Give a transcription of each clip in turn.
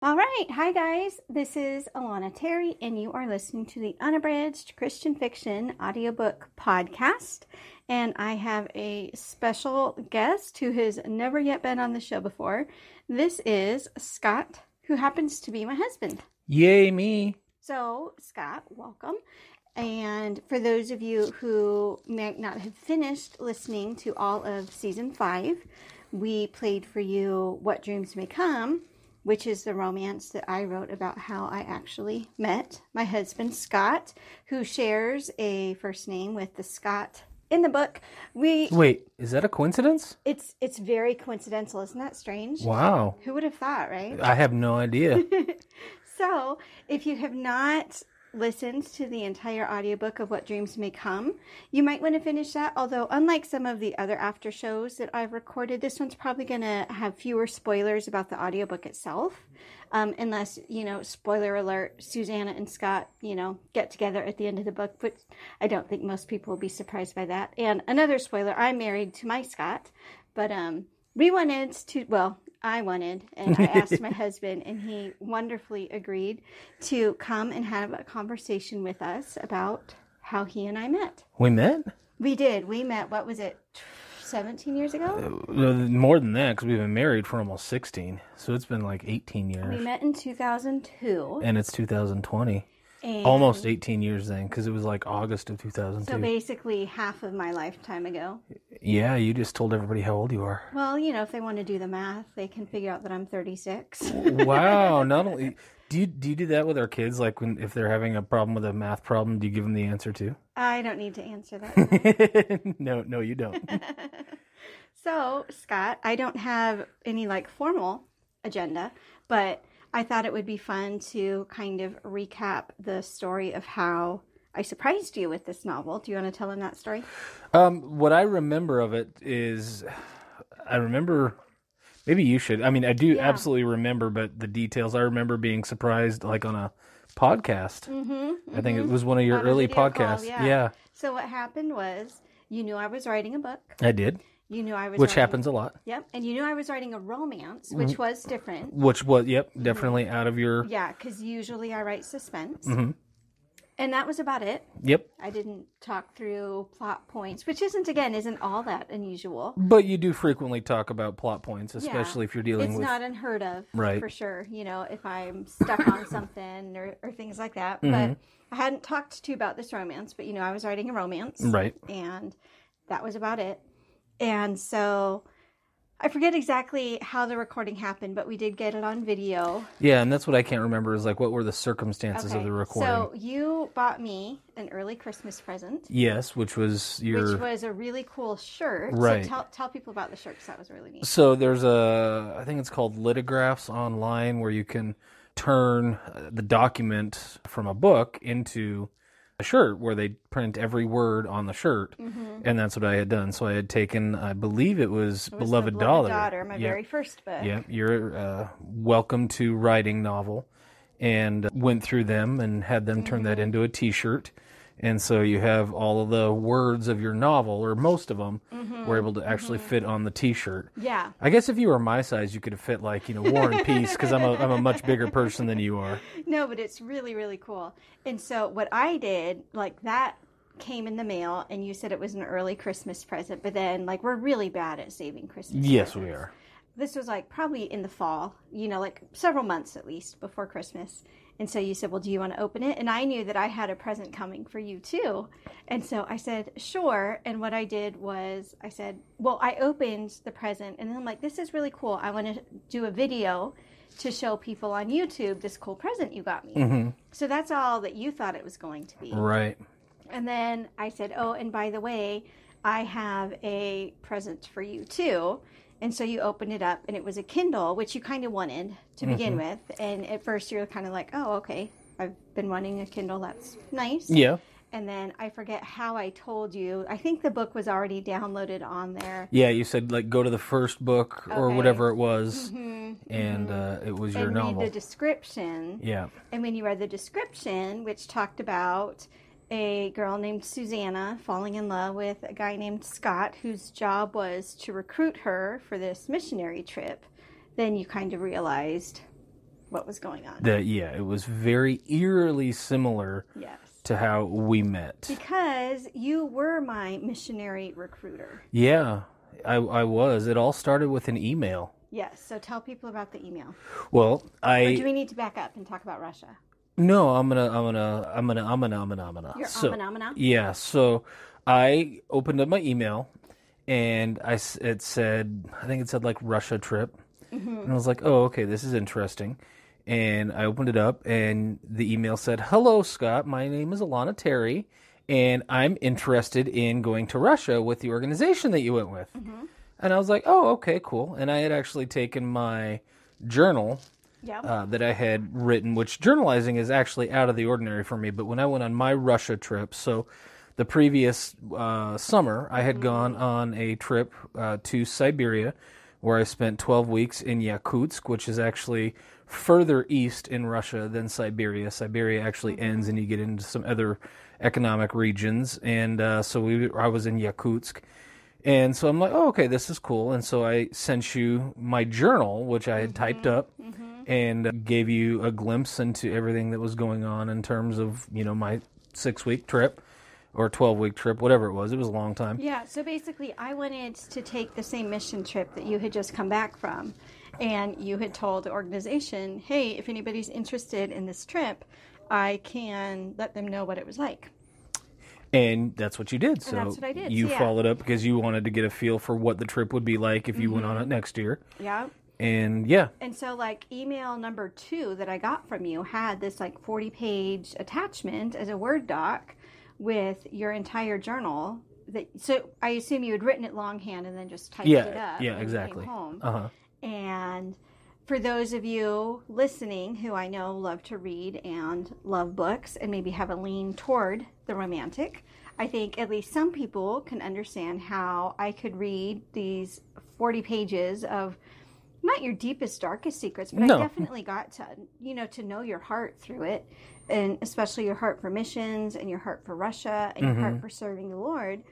All right. Hi, guys. This is Alana Terry, and you are listening to the Unabridged Christian Fiction Audiobook podcast. And I have a special guest who has never yet been on the show before. This is Scott, who happens to be my husband. Yay, me. So, Scott, welcome. And for those of you who may not have finished listening to all of season 5, we played for you What Dreams May Come, which is the romance that I wrote about how I actually met my husband, Scott, who shares a first name with the Scott in the book. Wait, is that a coincidence? It's very coincidental. Isn't that strange? Wow. Who would have thought, right? I have no idea. So, if you have not listened to the entire audiobook of What Dreams May Come, you might want to finish that. Although, unlike some of the other after shows that I've recorded, this one's probably going to have fewer spoilers about the audiobook itself. Unless, spoiler alert, Susanna and Scott, get together at the end of the book. But I don't think most people will be surprised by that. And another spoiler, I'm married to my Scott. But I wanted, and I asked my husband, and he wonderfully agreed to come and have a conversation with us about how he and I met. We met? We did. We met, what was it, 17 years ago? More than that, because we've been married for almost 16. So it's been like 18 years. We met in 2002. And it's 2020. And almost 18 years then, because it was like August of 2002. So basically half of my lifetime ago. Yeah, you just told everybody how old you are. Well, if they want to do the math, they can figure out that I'm 36. Wow. Not only... Do you do that with our kids? Like if they're having a problem with a math problem, do you give them the answer too? I don't need to answer that. No, you don't. So, Scott, I don't have any formal agenda, but I thought it would be fun to kind of recap the story of how I surprised you with this novel. Do you want to tell them that story? What I remember of it is, maybe you should. I mean, I do absolutely remember, but the details, I remember being surprised on a podcast. I think it was one of your early podcasts. Call, yeah. So what happened was, you knew I was writing a book. I did. You knew I was Which happens a lot. Yep. And you knew I was writing a romance, which was different. Which was, definitely out of your... Yeah, because usually I write suspense. Mm-hmm. And that was about it. Yep. I didn't talk through plot points, which isn't all that unusual. But you do frequently talk about plot points, especially if you're dealing with... It's not unheard of, right, for sure, if I'm stuck on something or things like that. Mm-hmm. But I hadn't talked to you about this romance, but I was writing a romance. Right. And that was about it. And so... I forget exactly how the recording happened, but we did get it on video. Yeah, and that's what I can't remember is what were the circumstances of the recording. So you bought me an early Christmas present. Yes, which was a really cool shirt. Right. So tell people about the shirt because that was really neat. So there's I think it's called lithographs online where you can turn the document from a book into a shirt where they print every word on the shirt, and that's what I had done. So I had taken, I believe it was Beloved Daughter, my very first book. Yeah, your Welcome to Writing novel, and went through them and had them turn that into a T-shirt. And so you have all of the words of your novel, or most of them, were able to actually fit on the T-shirt. Yeah. I guess if you were my size, you could have fit War and Peace, because I'm a much bigger person than you are. No, but it's really, really cool. And so what I did, that came in the mail, and you said it was an early Christmas present, but then, we're really bad at saving Christmas Yes, presents. we are. This was, probably in the fall, several months at least before Christmas. And so you said, well, do you want to open it? And I knew that I had a present coming for you too. And so I said, sure. And what I did was I said, well, I opened the present and then I'm like, this is really cool. I want to do a video to show people on YouTube this cool present you got me. Mm-hmm. So that's all that you thought it was going to be. Right. And then I said, oh, and by the way, I have a present for you too. And so you opened it up, and it was a Kindle, which you kind of wanted to begin with. And at first, you're kind of like, oh, okay, I've been wanting a Kindle. That's nice. Yeah. And then I forget how I told you. I think the book was already downloaded on there. Yeah, you said, go to the first book or whatever it was, and it was your novel. And read the description. Yeah. And when you read the description, which talked about a girl named Susanna falling in love with a guy named Scott, whose job was to recruit her for this missionary trip, then you kind of realized what was going on. It was very eerily similar Yes. to how we met. Because you were my missionary recruiter. Yeah, I was. It all started with an email. Yes, so tell people about the email. Well, Or do we need to back up and talk about Russia? No, I'm gonna. You're So, amana? yeah, so I opened up my email, and it said, I think it said like Russia trip, and I was like, oh, okay, this is interesting. And I opened it up, and the email said, "Hello, Scott. My name is Alana Terry, and I'm interested in going to Russia with the organization that you went with." And I was like, "Oh, okay, cool." And I had actually taken my journal that I had written, which journalizing is actually out of the ordinary for me. But when I went on my Russia trip, so the previous summer, I had gone on a trip to Siberia, where I spent 12 weeks in Yakutsk, which is actually further east in Russia than Siberia. Siberia actually ends and you get into some other economic regions. And so I was in Yakutsk. And so I'm like, oh, okay, this is cool. And so I sent you my journal, which I had typed up, and gave you a glimpse into everything that was going on in terms of, my 6-week trip or 12-week trip, whatever it was. It was a long time. Yeah, so basically I wanted to take the same mission trip that you had just come back from. And you had told the organization, hey, if anybody's interested in this trip, I can let them know what it was like. And that's what you did. So that's what I did. You followed up because you wanted to get a feel for what the trip would be like if you went on it next year. Yeah. And yeah. And so like email number 2 that I got from you had this like 40-page attachment as a Word doc with your entire journal. So I assume you had written it longhand and then just typed it up. Yeah, when exactly. You came home. Uh-huh. And for those of you listening who I know love to read and love books and maybe have a lean toward the romantic, I think at least some people can understand how I could read these 40 pages of not your deepest, darkest secrets, but I definitely got to know your heart through it, and especially your heart for missions and your heart for Russia and your heart for serving the Lord.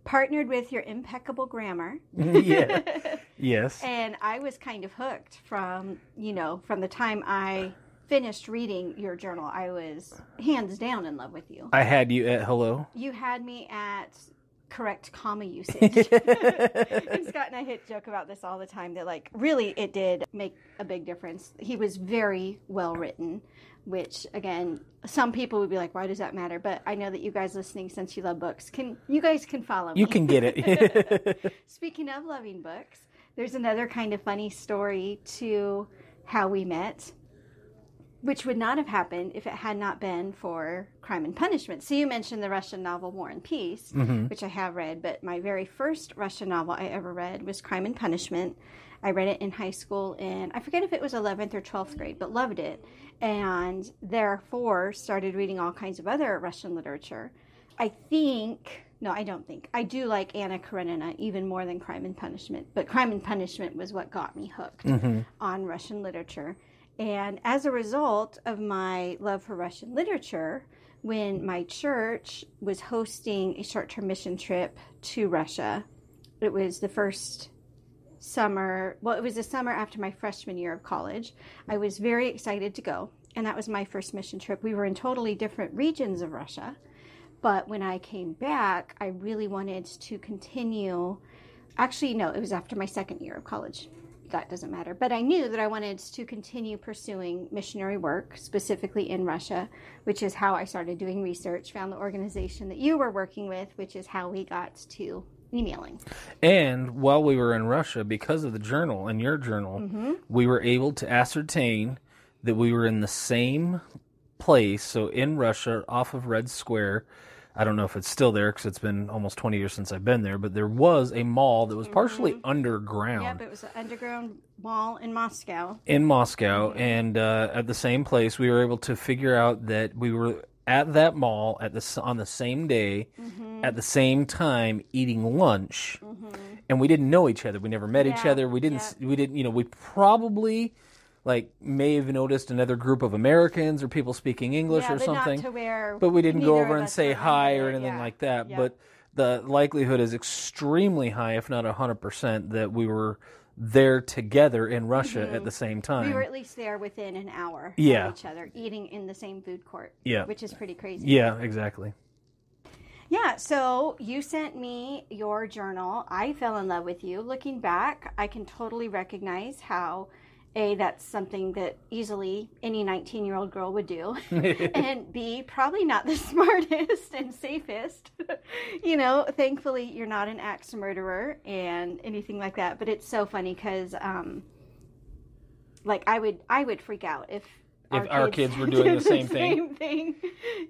Partnered with your impeccable grammar. Yeah. Yes. And I was kind of hooked from the time I finished reading your journal. I was hands down in love with you. I had you at hello. You had me at correct comma usage. And Scott and I joke about this all the time, that like really it did make a big difference. He was very well written, which again, some people would be like, why does that matter? But I know that you guys listening, since you love books, you guys can follow me. You can get it. Speaking of loving books, there's another kind of funny story to how we met, which would not have happened if it had not been for Crime and Punishment. So you mentioned the Russian novel War and Peace, which I have read, but my very first Russian novel I ever read was Crime and Punishment. I read it in high school in, I forget if it was 11th or 12th grade, but loved it. And therefore started reading all kinds of other Russian literature. I don't think. I do like Anna Karenina even more than Crime and Punishment. But Crime and Punishment was what got me hooked on Russian literature. And as a result of my love for Russian literature, when my church was hosting a short-term mission trip to Russia, it was the first summer, it was the summer after my freshman year of college. I was very excited to go, and that was my first mission trip. We were in totally different regions of Russia, but when I came back, I really wanted to continue. Actually, no, it was after my second year of college. That doesn't matter. But I knew that I wanted to continue pursuing missionary work, specifically in Russia, which is how I started doing research, found the organization that you were working with, which is how we got to emailing. And while we were in Russia, because of the journal and your journal, we were able to ascertain that we were in the same place. So in Russia, off of Red Square, I don't know if it's still there because it's been almost 20 years since I've been there, but there was a mall that was partially underground. Yep, it was an underground mall in Moscow. And at the same place, we were able to figure out that we were at that mall on the same day, at the same time, eating lunch, and we didn't know each other. We never met each other. We probably may have noticed another group of Americans or people speaking English or something. Not to where but we didn't go over and say hi or anything like that. Yeah. But the likelihood is extremely high, if not 100%, that we were there together in Russia at the same time. We were at least there within an hour of each other, eating in the same food court, which is pretty crazy. Yeah, exactly. Yeah, so you sent me your journal. I fell in love with you. Looking back, I can totally recognize how, A, that's something that easily any 19-year-old girl would do, and B, probably not the smartest and safest. You know, thankfully, you're not an axe murderer and anything like that, but it's so funny because, like, I would freak out if our kids were doing the same thing,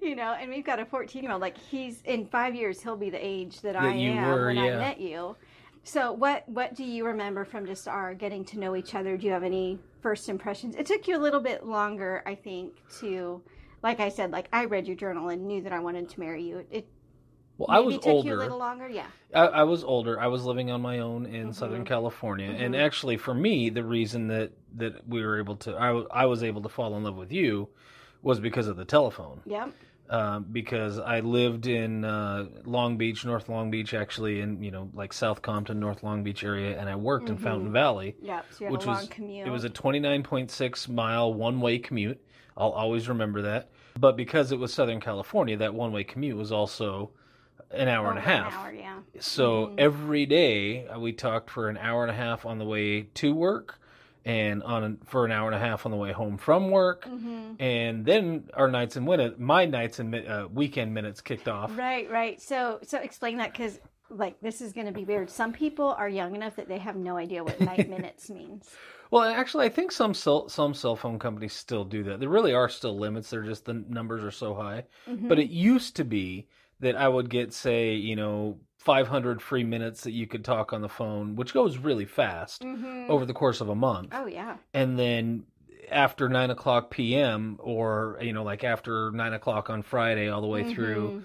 you know, and we've got a 14-year-old, like he's in 5 years, he'll be the age that I am when I met you. So what do you remember from just our getting to know each other? Do you have any first impressions? It took you a little bit longer, I think, to, like I said, like I read your journal and knew that I wanted to marry you. I was older. Took you a little longer, yeah. I was older. I was living on my own in Southern California, and actually, for me, the reason that we were able to, I was able to fall in love with you, was because of the telephone. Yep. Because I lived in Long Beach, North Long Beach, actually, in like South Compton, North Long Beach area, and I worked in Fountain Valley. Yep. So you had a long commute. It was a 29.6 mile one-way commute. I'll always remember that. But because it was Southern California, that one-way commute was also an hour and a half. An hour, yeah. So every day we talked for an hour and a half on the way to work, and for an hour and a half on the way home from work, and then my nights and weekend minutes kicked off. Right. So explain that, because like this is going to be weird. Some people are young enough that they have no idea what night minutes means. Well, actually, I think some cell phone companies still do that. There really are still limits. They're just, the numbers are so high. But it used to be that I would get, say, 500 free minutes that you could talk on the phone, which goes really fast over the course of a month. Oh, yeah. And then after 9 o'clock p.m. or, like after 9 o'clock on Friday all the way through,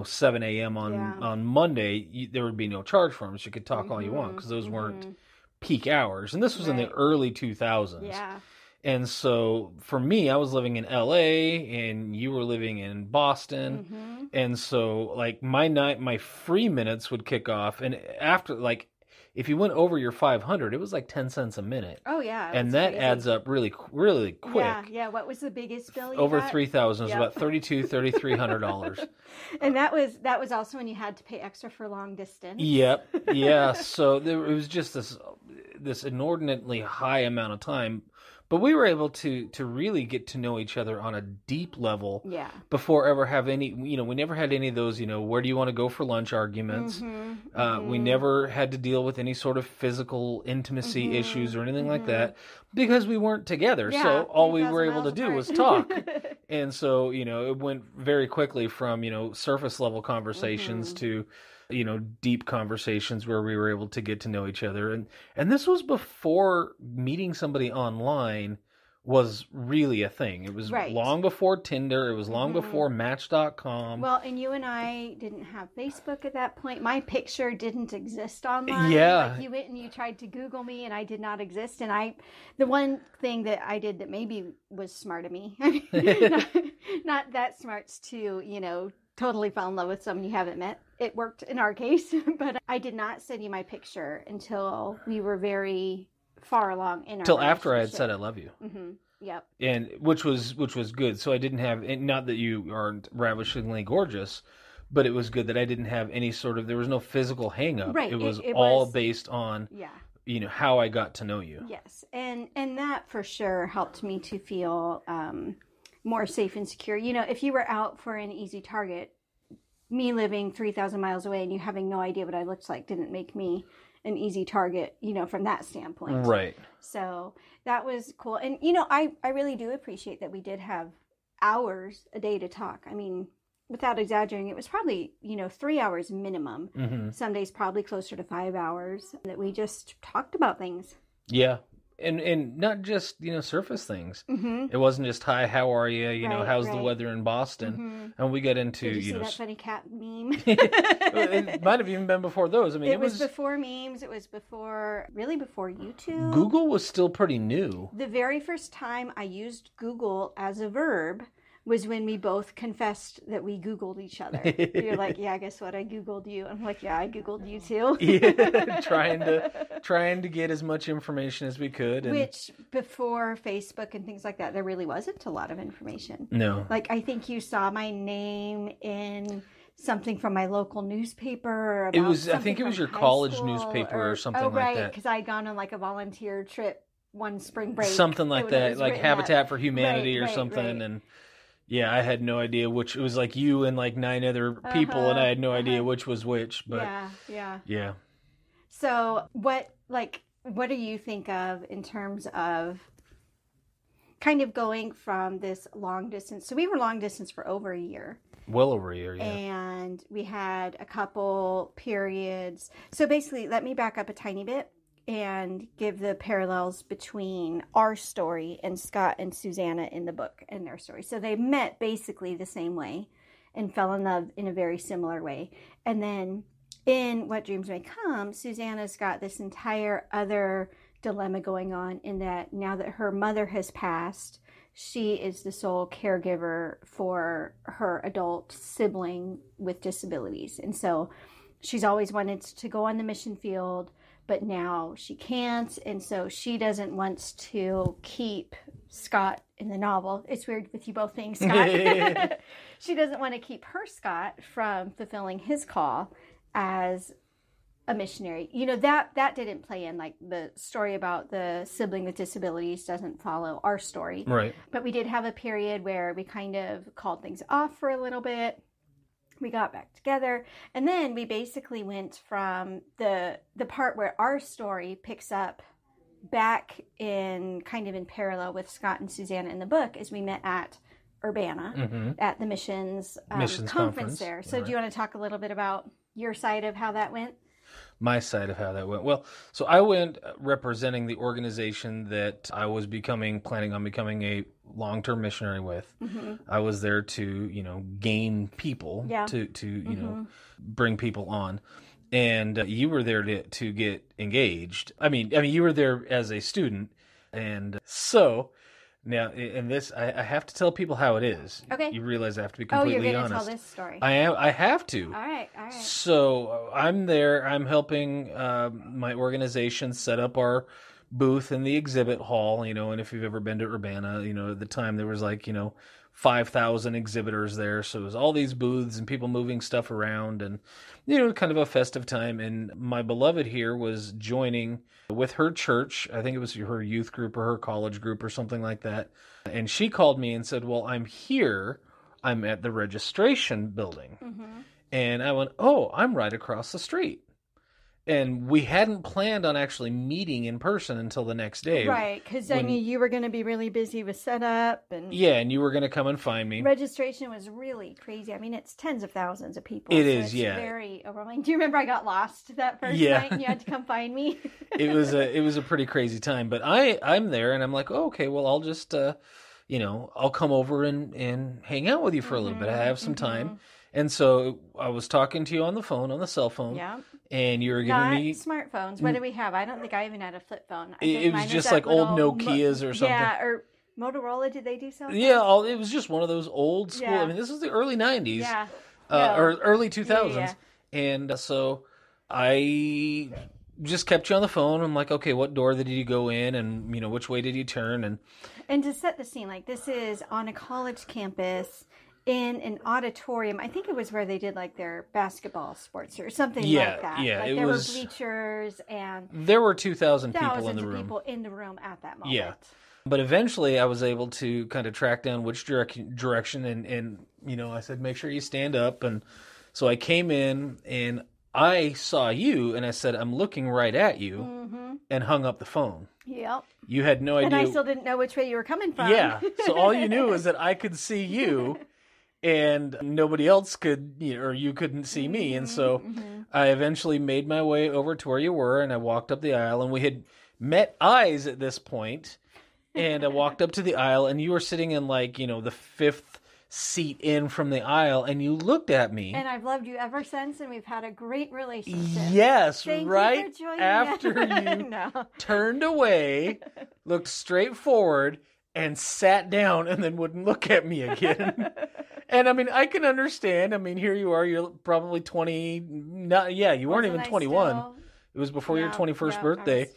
7 a.m. on Monday, there would be no charge for them. So you could talk all you want, because those weren't peak hours. And this was in the early 2000s. Yeah. And so for me, I was living in LA and you were living in Boston. And so like my free minutes would kick off. And after, like, if you went over your 500, it was like 10 cents a minute. Oh, yeah. And that crazy. Adds up really, really quick. Yeah. What was the biggest bill you over got? 3,000. It was about $3,300. And that was also when you had to pay extra for long distance. Yep. Yeah. So it was just this inordinately high amount of time. But we were able to really get to know each other on a deep level before ever have any, we never had any of those, where do you want to go for lunch arguments. We never had to deal with any sort of physical intimacy issues or anything like that, because we weren't together. Yeah, so all we were able to do apart. was talk. And so, it went very quickly from, surface level conversations to, deep conversations where we were able to get to know each other. And this was before meeting somebody online was really a thing. It was long before Tinder. It was long before Match.com. Well, and you and I didn't have Facebook at that point. My picture didn't exist online. Yeah. Like you went and you tried to Google me and I did not exist. And the one thing that I did that maybe was smart of me, not that smart's to, totally fall in love with someone you haven't met. It worked in our case, but I did not send you my picture until we were very far along in our Till after I had said I love you. Yep. And which was good. So I didn't have, not that you aren't ravishingly gorgeous, but it was good that I didn't have any sort of, there was no physical hang up. Right. It was all based on how I got to know you. Yes. And that for sure helped me to feel more safe and secure. If you were out for an easy target, me living 3,000 miles away and you having no idea what I looked like didn't make me an easy target, from that standpoint. Right. So that was cool. And, I really do appreciate that we did have hours a day to talk. I mean, without exaggerating, it was probably, 3 hours minimum. Some days probably closer to 5 hours that we just talked about things. Yeah. And not just, surface things. It wasn't just, hi, how are you? How's the weather in Boston? And we got into, Did you see that funny cat meme? It might have even been before those. I mean, it was before memes. It was before YouTube. Google was still pretty new. The very first time I used Google as a verb was when we both confessed that we Googled each other. You're like, yeah, guess what? I Googled you. I'm like, yeah, I Googled you too. Yeah, trying to get as much information as we could. And... Which, before Facebook and things like that, there really wasn't a lot of information. No. Like, I think you saw my name in something from my local newspaper. It was, I think it was your college newspaper or something like that. Because I'd gone on like a volunteer trip one spring break. Something like that, like Habitat for Humanity or something. Right. And yeah, I had no idea which. It was like you and like 9 other people, and I had no idea which was which. But yeah. So what do you think of in terms of kind of going from this long distance? So we were long distance for over a year. Well over a year, yeah. And we had a couple periods. So basically, let me back up a tiny bit and give the parallels between our story and Scott and Susanna in the book and their story. So they met basically the same way and fell in love in a very similar way. And then in What Dreams May Come, Susanna's got this entire other dilemma going on in that now that her mother has passed, she is the sole caregiver for her adult sibling with disabilities. And so she's always wanted to go on the mission field, but now she can't. And so she doesn't want to keep Scott in the novel. It's weird with you both being Scott. She doesn't want to keep her Scott from fulfilling his call as a missionary. You know, that didn't play in, like the story about the sibling with disabilities doesn't follow our story. Right. But we did have a period where we kind of called things off for a little bit. We got back together, and then we basically went from the part where our story picks up back in kind of in parallel with Scott and Susanna in the book, as we met at Urbana at the missions conference there. So do you want to talk a little bit about your side of how that went? My side of how that went. Well, so I went representing the organization that I was planning on becoming a long-term missionary with. I was there to, gain people, to bring people on. And you were there to get engaged. I mean, you were there as a student. And so now, in this, I have to tell people how it is. Okay. You realize I have to be completely honest. Oh, you're going to tell this story. I have to. All right. So I'm there. I'm helping my organization set up our booth in the exhibit hall, and if you've ever been to Urbana, at the time there was 5,000 exhibitors there. So it was all these booths and people moving stuff around and, kind of a festive time. And my beloved here was joining with her church. I think it was her youth group or her college group or something like that. And she called me and said, well, I'm here. I'm at the registration building. And I went, oh, I'm right across the street. And we hadn't planned on actually meeting in person until the next day. Right, because I knew you were going to be really busy with setup. And you were going to come and find me. Registration was really crazy. I mean, it's tens of thousands of people. It is, yeah. Very overwhelming. Do you remember I got lost that first night and you had to come find me? It was a pretty crazy time. But I'm there and I'm like, oh, okay, well, I'll just, I'll come over and hang out with you for a little bit. I have some time. And so I was talking to you on the cell phone. Yeah. And you were giving me... Not smartphones. What do we have? I don't think I even had a flip phone. It was just like old Nokias or something. Yeah, or Motorola, did they do something? Yeah, it was just one of those old school... Yeah. I mean, this was the early 90s. Yeah. Or early 2000s. Yeah. And so I just kept you on the phone. I'm like, okay, what door did you go in? And, which way did you turn? And to set the scene, this is on a college campus... in an auditorium. I think it was where they did their basketball sports or something like that. Yeah, there were bleachers and there were 2,000 people in the room. Thousands of people in the room at that moment. Yeah. But eventually I was able to kind of track down which direction and I said, make sure you stand up. And so I came in and I saw you and I said, I'm looking right at you and hung up the phone. Yep. You had no idea. And I still didn't know which way you were coming from. Yeah. So all you knew was that I could see you. And nobody else could, or you couldn't see me. And so I eventually made my way over to where you were, and I walked up the aisle, and we had met eyes at this point. And I walked up to the aisle, and you were sitting in the fifth seat in from the aisle, and you looked at me. And I've loved you ever since, and we've had a great relationship. Yes, Thank right you after you turned away, looked straight forward, and sat down and then wouldn't look at me again. And I mean, I can understand. I mean, here you are, you're probably 20. You weren't even 21. It was before your 21st birthday.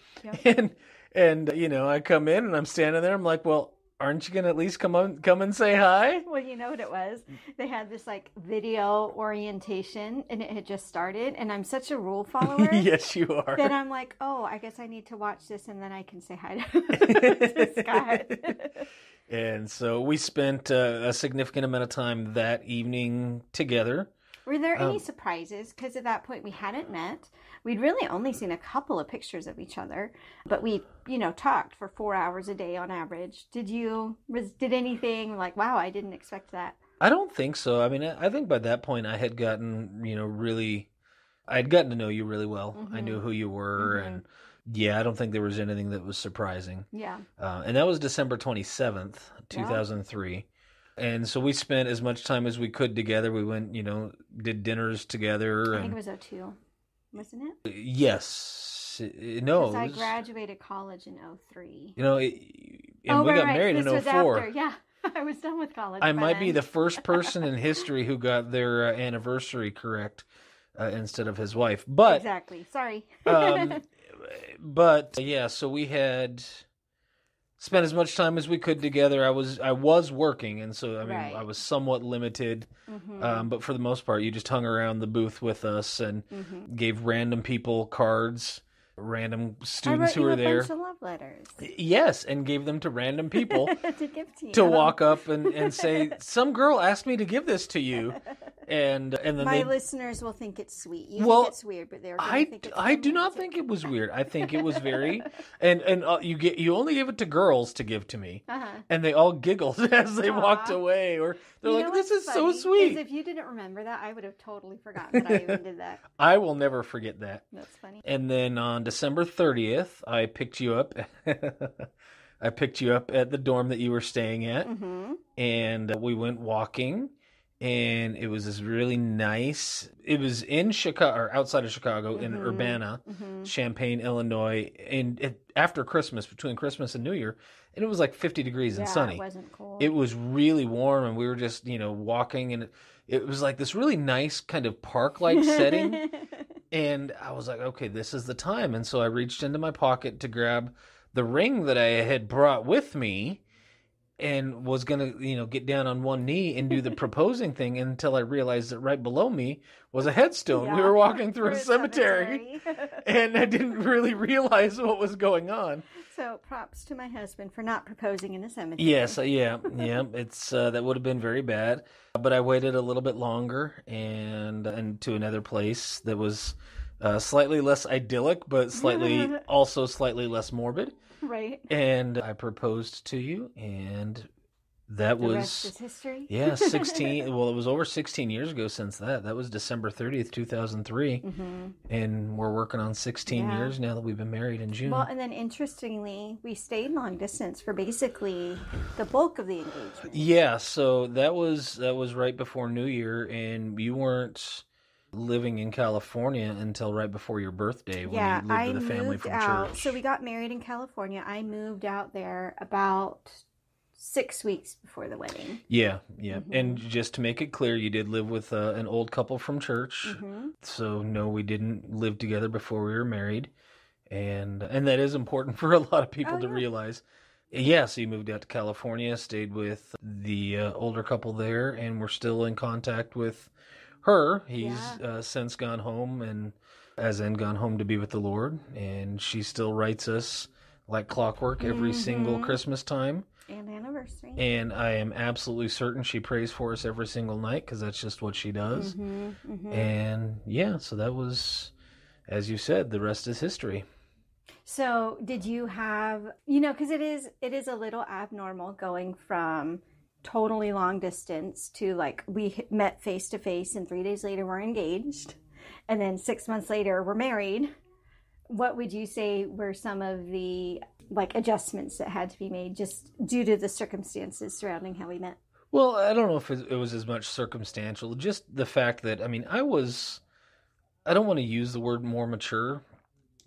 And you know, I come in and I'm standing there. I'm like, well, aren't you going to at least come and say hi? Well, you know what it was? They had this like video orientation and it had just started. And I'm such a rule follower. Yes, you are. That I'm like, oh, I guess I need to watch this and then I can say hi to Scott. And so we spent a significant amount of time that evening together. Were there any surprises? Because at that point we hadn't met. We'd really only seen a couple of pictures of each other, but we, you know, talked for 4 hours a day on average. Did anything like, wow, I didn't expect that? I don't think so. I mean, I think by that point I had gotten, you know, I'd gotten to know you really well. Mm-hmm. I knew who you were, and yeah, I don't think there was anything that was surprising. Yeah. And that was December 27th, 2003. Wow. And so we spent as much time as we could together. We went, you know, did dinners together. I think it was 2002, wasn't it? Yes. No. Because I graduated college in 2003. You know, and we got married in 2004. Yeah, I was done with college. I might be the first person in history who got their anniversary correct instead of his wife. But exactly. Sorry. But yeah, so we had spent as much time as we could together. I was working, and so I mean, I was somewhat limited. Mm-hmm. But for the most part, you just hung around the booth with us and gave random people cards, random students who were there. I wrote you a bunch of love letters. Yes, and gave them to random people to give to you. To walk up and say, "Some girl asked me to give this to you." And then my listeners will think it's sweet. You think it's weird, but they're going to think it's I do not think it was weird. I think it was very and you only give it to girls to give to me, and they all giggled as they walked away, or they're like, "This is so sweet." If you didn't remember that, I would have totally forgotten that I even did that. I will never forget that. That's funny. And then on December 30th, I picked you up. I picked you up at the dorm that you were staying at, and we went walking. And it was this really nice. It was in Chicago, or outside of Chicago, in Urbana, Champaign, Illinois, and after Christmas, between Christmas and New Year, and it was like 50 degrees and sunny. It wasn't cold. It was really warm, and we were just, you know, walking, and it was like this really nice kind of park-like setting. And I was like, okay, this is the time. And so I reached into my pocket to grab the ring that I had brought with me, and was going to, you know, get down on one knee and do the proposing thing, until I realized that right below me was a headstone. Yeah, we were walking through a cemetery and I didn't really realize what was going on. So props to my husband for not proposing in a cemetery. Yes, yeah. It's that would have been very bad. But I waited a little bit longer and to another place that was slightly less idyllic, but also slightly less morbid. Right. And I proposed to you, and that was... The rest is history? Yeah, 16... well, it was over 16 years ago since that. That was December 30th, 2003. And we're working on 16 years now that we've been married in June. Well, and then interestingly, we stayed long distance for basically the bulk of the engagement. Yeah, so that was right before New Year, and you weren't living in California until right before your birthday when you lived with a family from church. So we got married in California. I moved out there about 6 weeks before the wedding. Yeah. And just to make it clear, you did live with an old couple from church. So no, we didn't live together before we were married. And that is important for a lot of people to realize. Yeah, so you moved out to California, stayed with the older couple there, and we're still in contact with her. He's since gone home, and gone home to be with the Lord, and she still writes us like clockwork every single Christmas time and anniversary, and I am absolutely certain she prays for us every single night, because that's just what she does. And so that was, as you said, the rest is history. So did you have, because it is a little abnormal going from totally long distance to like we met face to face and 3 days later we're engaged, and then 6 months later we're married. What would you say were some of the like adjustments that had to be made just due to the circumstances surrounding how we met? Well, I don't know if it was as much circumstantial, just the fact that, I mean, I don't want to use the word more mature,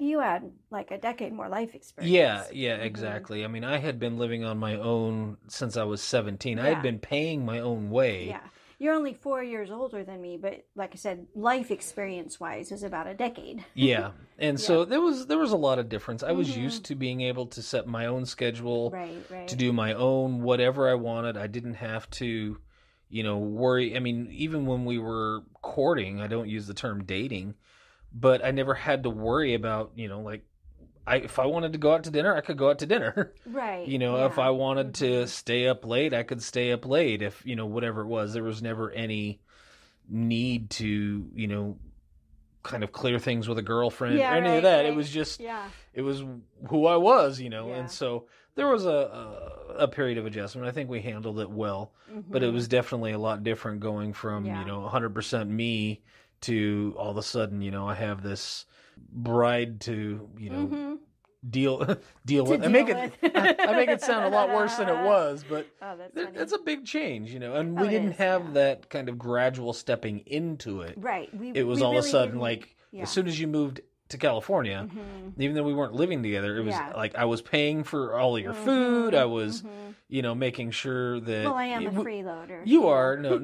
You had like a decade more life experience. Yeah, exactly. I mean, I had been living on my own since I was 17. I had been paying my own way. Yeah. You're only 4 years older than me, but like I said, life experience-wise is about a decade. Yeah. And so there was a lot of difference. I was used to being able to set my own schedule, Right. to do my own whatever I wanted. I didn't have to, worry. I mean, even when we were courting, I don't use the term dating, but I never had to worry about, if I wanted to go out to dinner, I could go out to dinner. Right. If I wanted to stay up late, I could stay up late. If, whatever it was, there was never any need to, kind of clear things with a girlfriend or any of that. Right. It was just, it was who I was, and so there was a period of adjustment. I think we handled it well, but it was definitely a lot different going from, 100% me to all of a sudden, I have this bride to, deal with. I make it sound a lot worse than it was, but it's a big change, and we didn't have that kind of gradual stepping into it. Right. It was all of a sudden as soon as you moved to California, even though we weren't living together, it was like I was paying for all of your food. I was, making sure that. Well, I am a freeloader. You are. No.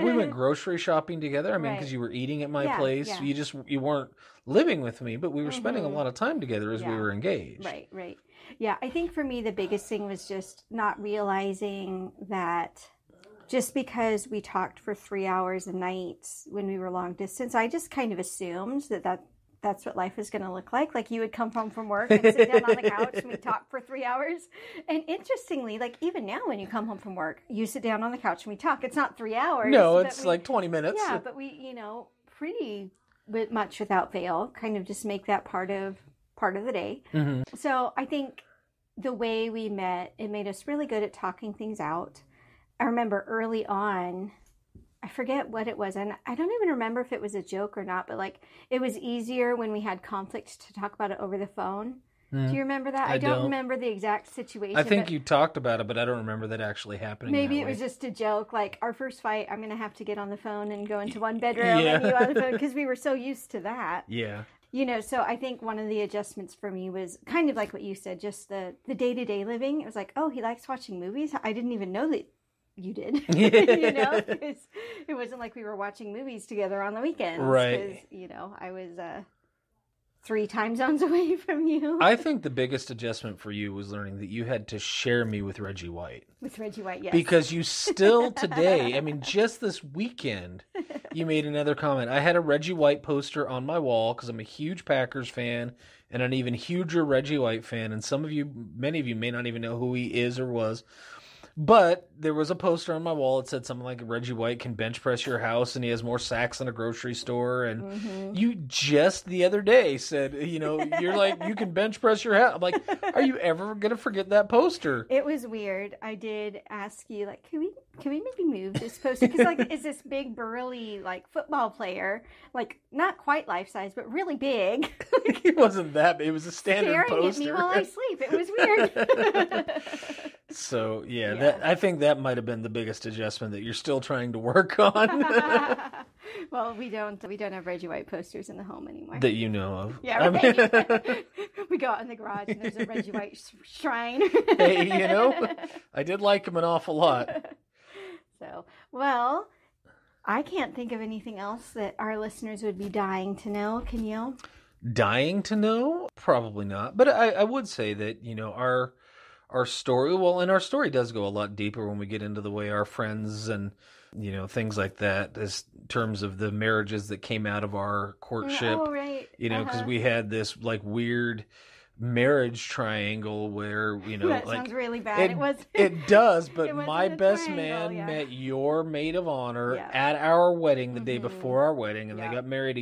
We went grocery shopping together. I mean, because you were eating at my place. Yeah. You weren't living with me, but we were spending a lot of time together as we were engaged. Right. Yeah, I think for me the biggest thing was just not realizing that just because we talked for 3 hours a night when we were long distance, I just kind of assumed that's what life is going to look like. Like you would come home from work and sit down on the couch and we'd talk for 3 hours. And interestingly, like even now when you come home from work, you sit down on the couch and we talk. It's not 3 hours. No, it's like 20 minutes. Yeah, but we, pretty much without fail, kind of just make that part of the day. Mm-hmm. So I think the way we met, it made us really good at talking things out. I remember early on, I forget what it was, and I don't even remember if it was a joke or not, but like it was easier when we had conflicts to talk about it over the phone. Do you remember that? I don't remember the exact situation. I think you talked about it, but I don't remember that actually happening. Maybe it was just a joke. Like our first fight, I'm going to have to get on the phone and go into one bedroom and you on the phone because we were so used to that. Yeah. So I think one of the adjustments for me was kind of like what you said, just the day-to-day living. It was like, oh, he likes watching movies. I didn't even know that you did. Because it wasn't like we were watching movies together on the weekends. Right. Because, I was 3 time zones away from you. I think the biggest adjustment for you was learning that you had to share me with Reggie White. With Reggie White, yes. Because you still today, I mean, just this weekend, you made another comment. I had a Reggie White poster on my wall because I'm a huge Packers fan and an even huger Reggie White fan. And many of you may not even know who he is or was. But there was a poster on my wall that said something like Reggie White can bench press your house and he has more sacks than a grocery store. And you just the other day said, you're like, you can bench press your house. I'm like, are you ever going to forget that poster? It was weird. I did ask you, like, can we maybe move this poster? Because, like, it's this big, burly, like, football player. Like, not quite life-size, but really big. It wasn't that big. It was a standard poster. Staring at me while I sleep. It was weird. So, I think that might have been the biggest adjustment that you're still trying to work on. Well, we don't have Reggie White posters in the home anymore. That you know of. Yeah, right. We go out in the garage and there's a Reggie White shrine. Hey, I did like him an awful lot. So, well, I can't think of anything else that our listeners would be dying to know. Can you? Dying to know? Probably not. But I would say that, our story, and our story does go a lot deeper when we get into the way our friends and, things like that, as terms of the marriages that came out of our courtship. Oh, right. Because we had this like weird marriage triangle where, that sounds really bad. It does, but my best man met your maid of honor at our wedding the day before our wedding, and they got married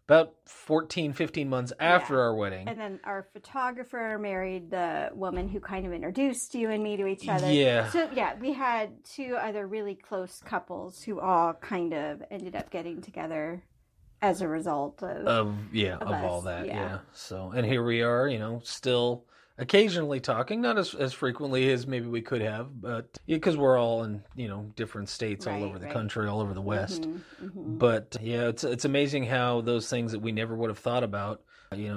about 14, 15 months after our wedding. And then our photographer married the woman who kind of introduced you and me to each other. Yeah. So, we had 2 other really close couples who all kind of ended up getting together as a result of all that. Yeah. So, and here we are, still occasionally talking, not as frequently as maybe we could have, but because we're all in, different states all over the country, all over the West. But yeah, it's amazing how those things that we never would have thought about,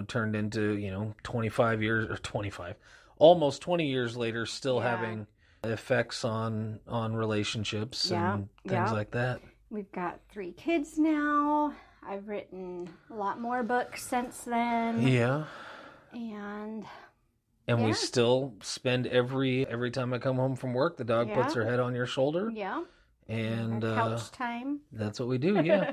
turned into, 25 years or 25, almost 20 years later, still having effects on relationships and things like that. We've got 3 kids now. I've written a lot more books since then. Yeah. And we still spend every time I come home from work, the dog puts her head on your shoulder. Yeah. And couch time. That's what we do, yeah.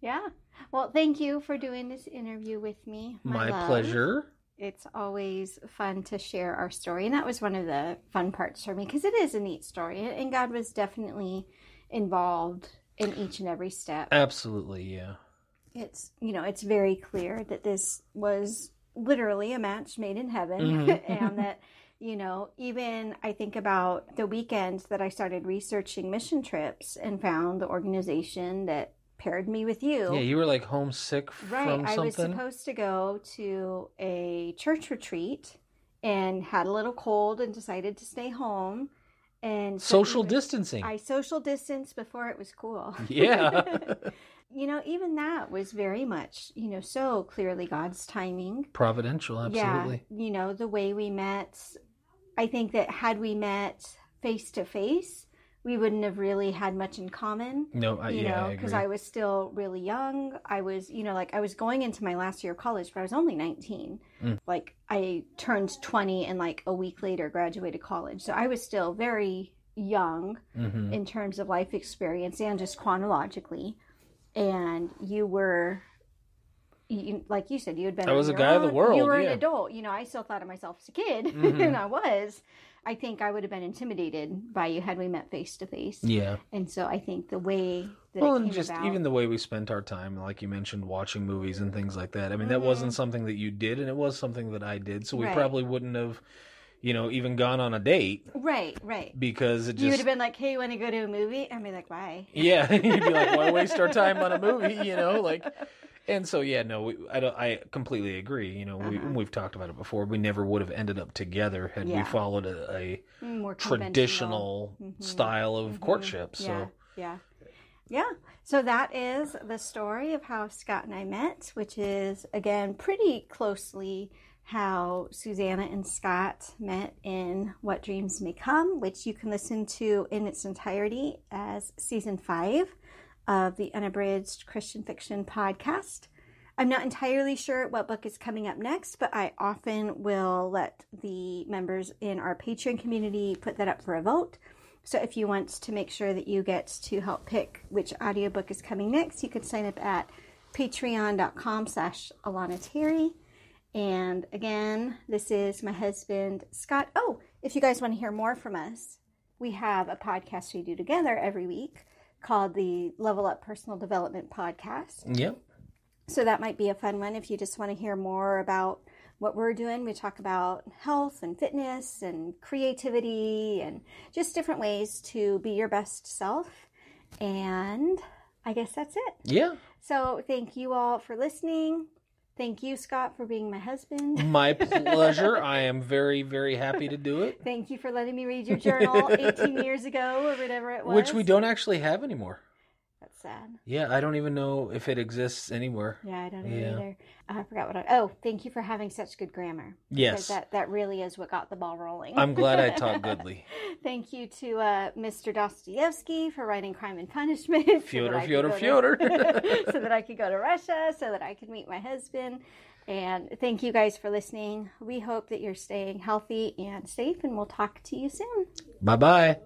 Yeah. Well, thank you for doing this interview with me. My pleasure. It's always fun to share our story. And that was one of the fun parts for me, because it is a neat story. And God was definitely involved in each and every step. Absolutely, yeah. It's, it's very clear that this was literally a match made in heaven. And that, even I think about the weekend that I started researching mission trips and found the organization that paired me with you. Yeah, you were like homesick from something. I was supposed to go to a church retreat and had a little cold and decided to stay home. And social distancing. I social distanced before it was cool. Yeah. Even that was very much, so clearly God's timing. Providential, absolutely. Yeah, the way we met, I think that had we met face to face, we wouldn't have really had much in common. No, I agree. Because I was still really young. I was, I was going into my last year of college, but I was only 19. Like, I turned 20 and like a week later graduated college. So I was still very young in terms of life experience and just chronologically. And you were, like you said, you had been. I was a guy of the world. You were an adult. I still thought of myself as a kid, and I was. I think I would have been intimidated by you had we met face to face. Yeah. And so I think the way that well, it came and just about, even the way we spent our time, like you mentioned, watching movies and things like that. I mean, that wasn't something that you did, and it was something that I did. So we probably wouldn't have, even gone on a date. Right. Because it just... You would have been like, hey, you want to go to a movie? I'd be like, why? Yeah. You'd be like, why waste our time on a movie, And so, I completely agree. We've talked about it before. We never would have ended up together had we followed a more traditional style of courtship. So Yeah. So that is the story of how Scott and I met, which is, again, pretty closely how Susanna and Scott met in What Dreams May Come, which you can listen to in its entirety as season 5 of the Unabridged Christian Fiction podcast. I'm not entirely sure what book is coming up next, but I often will let the members in our Patreon community put that up for a vote. So if you want to make sure that you get to help pick which audiobook is coming next, you could sign up at patreon.com/Alana Terry. And again, this is my husband, Scott. Oh, if you guys want to hear more from us, we have a podcast we do together every week called the Level Up Personal Development Podcast. Yep. So that might be a fun one if you just want to hear more about what we're doing. We talk about health and fitness and creativity and just different ways to be your best self. And I guess that's it. Yeah. So thank you all for listening. Thank you, Scott, for being my husband. My pleasure. I am very, very happy to do it. Thank you for letting me read your journal 18 years ago or whatever it was. Which we don't actually have anymore. That's sad. Yeah, I don't even know if it exists anywhere. Yeah, I don't know either. I forgot what thank you for having such good grammar. Yes. Because that really is what got the ball rolling. I'm glad I taught goodly. Thank you to Mr. Dostoevsky for writing Crime and Punishment. Fyodor. So that I could go to Russia, so that I could meet my husband. And thank you guys for listening. We hope that you're staying healthy and safe, and we'll talk to you soon. Bye-bye.